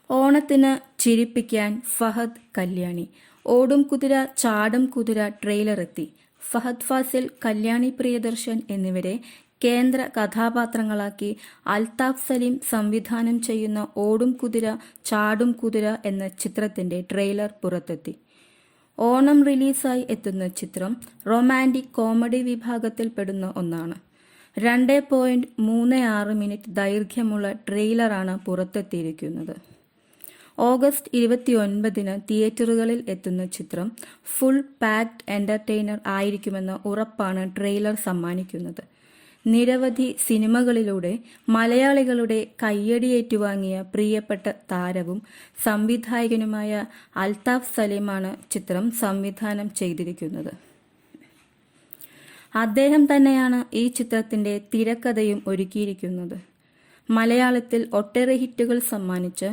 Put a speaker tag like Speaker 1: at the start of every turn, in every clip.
Speaker 1: ഓണത്തിന് ചിരിപ്പിക്കാൻ ഫഹദ് കല്യാണി. ഓടും കുതിര ചാടും കുതിര ട്രെയിലർ എത്തി. ഫഹദ് ഫാസിൽ, കല്യാണി പ്രിയദർശൻ എന്നിവരെ കേന്ദ്ര കഥാപാത്രങ്ങളാക്കി അൽതാഫ് സലീം സംവിധാനം ചെയ്യുന്ന ഓടും കുതിര ചാടും കുതിര എന്ന ചിത്രത്തിന്റെ ട്രെയിലർ പുറത്തെത്തി. ഓണം റിലീസായി എത്തുന്ന ചിത്രം റൊമാന്റിക് കോമഡി വിഭാഗത്തിൽപ്പെടുന്ന ഒന്നാണ്. 2.36 മിനിറ്റ് ദൈർഘ്യമുള്ള ട്രെയിലറാണ് പുറത്തെത്തിയിരിക്കുന്നത്. ഓഗസ്റ്റ് 29-ന് തിയേറ്ററുകളിൽ എത്തുന്ന ചിത്രം ഫുൾ പാക്ഡ് എന്റർടൈനർ ആയിരിക്കുമെന്ന ഉറപ്പാണ് ട്രെയിലർ സമ്മാനിക്കുന്നത്. നിരവധി സിനിമകളിലൂടെ മലയാളികളുടെ കയ്യടിയേറ്റുവാങ്ങിയ പ്രിയപ്പെട്ട താരവും സംവിധായകനുമായ അൽതാഫ് സലീമാണ് ചിത്രം സംവിധാനം ചെയ്തിരിക്കുന്നത്. അദ്ദേഹം തന്നെയാണ് ഈ ചിത്രത്തിന്റെ തിരക്കഥയും ഒരുക്കിയിരിക്കുന്നത്. മലയാളത്തിൽ ഒട്ടേറെ ഹിറ്റുകൾ സമ്മാനിച്ച്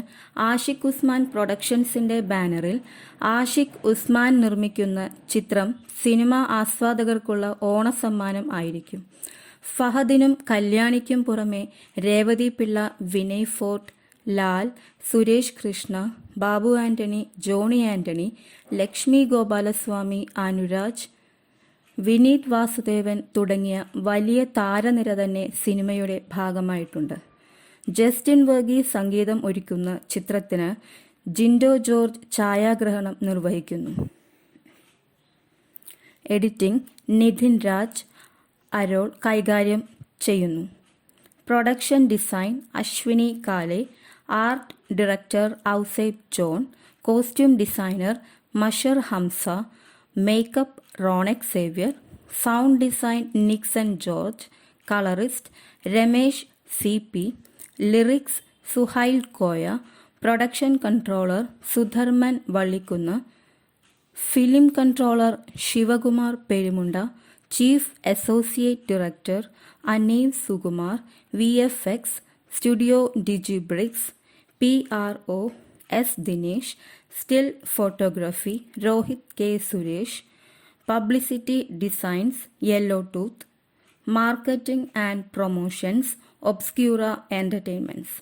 Speaker 1: ആഷിഖ് ഉസ്മാൻ പ്രൊഡക്ഷൻസിന്റെ ബാനറിൽ ആഷിഖ് ഉസ്മാൻ നിർമ്മിക്കുന്ന ചിത്രം സിനിമാ ആസ്വാദകർക്കുള്ള ഓണസമ്മാനം ആയിരിക്കും. ഫഹദിനും കല്യാണിക്കും പുറമെ രേവതി പിള്ള, വിനയ് ഫോർട്ട്, ലാൽ, സുരേഷ് കൃഷ്ണ, ബാബു ആന്റണി, ജോണി ആന്റണി, ലക്ഷ്മി ഗോപാലസ്വാമി, അനുരാജ്, വിനീത് വാസുദേവൻ തുടങ്ങിയ വലിയ താരനിര തന്നെ സിനിമയുടെ ഭാഗമായിട്ടുണ്ട്. ജസ്റ്റിൻ വർഗീസ് സംഗീതം ഒരുക്കുന്ന ചിത്രത്തിന് ജിൻഡോ ജോർജ് ഛായാഗ്രഹണം നിർവഹിക്കുന്നു. എഡിറ്റിംഗ് നിധിൻ രാജ് അരോൾ കൈകാര്യം ചെയ്യുന്നു. Production design Ashwini Kale, art director Ouseb John, costume designer Mashar Hamsa, makeup Ronak Xavier, sound design Nixon George, colourist Ramesh CP, lyrics Suhail Koya, production controller Sudharman Vallikkunnu, film controller Sivakumar Perumunda, chief associate director Aneev Sukumar, VFX studio Digibricks, PRO S Dinesh, still photography Rohit K Suresh, publicity designs yellow tooth, marketing and promotions Obscura entertainments.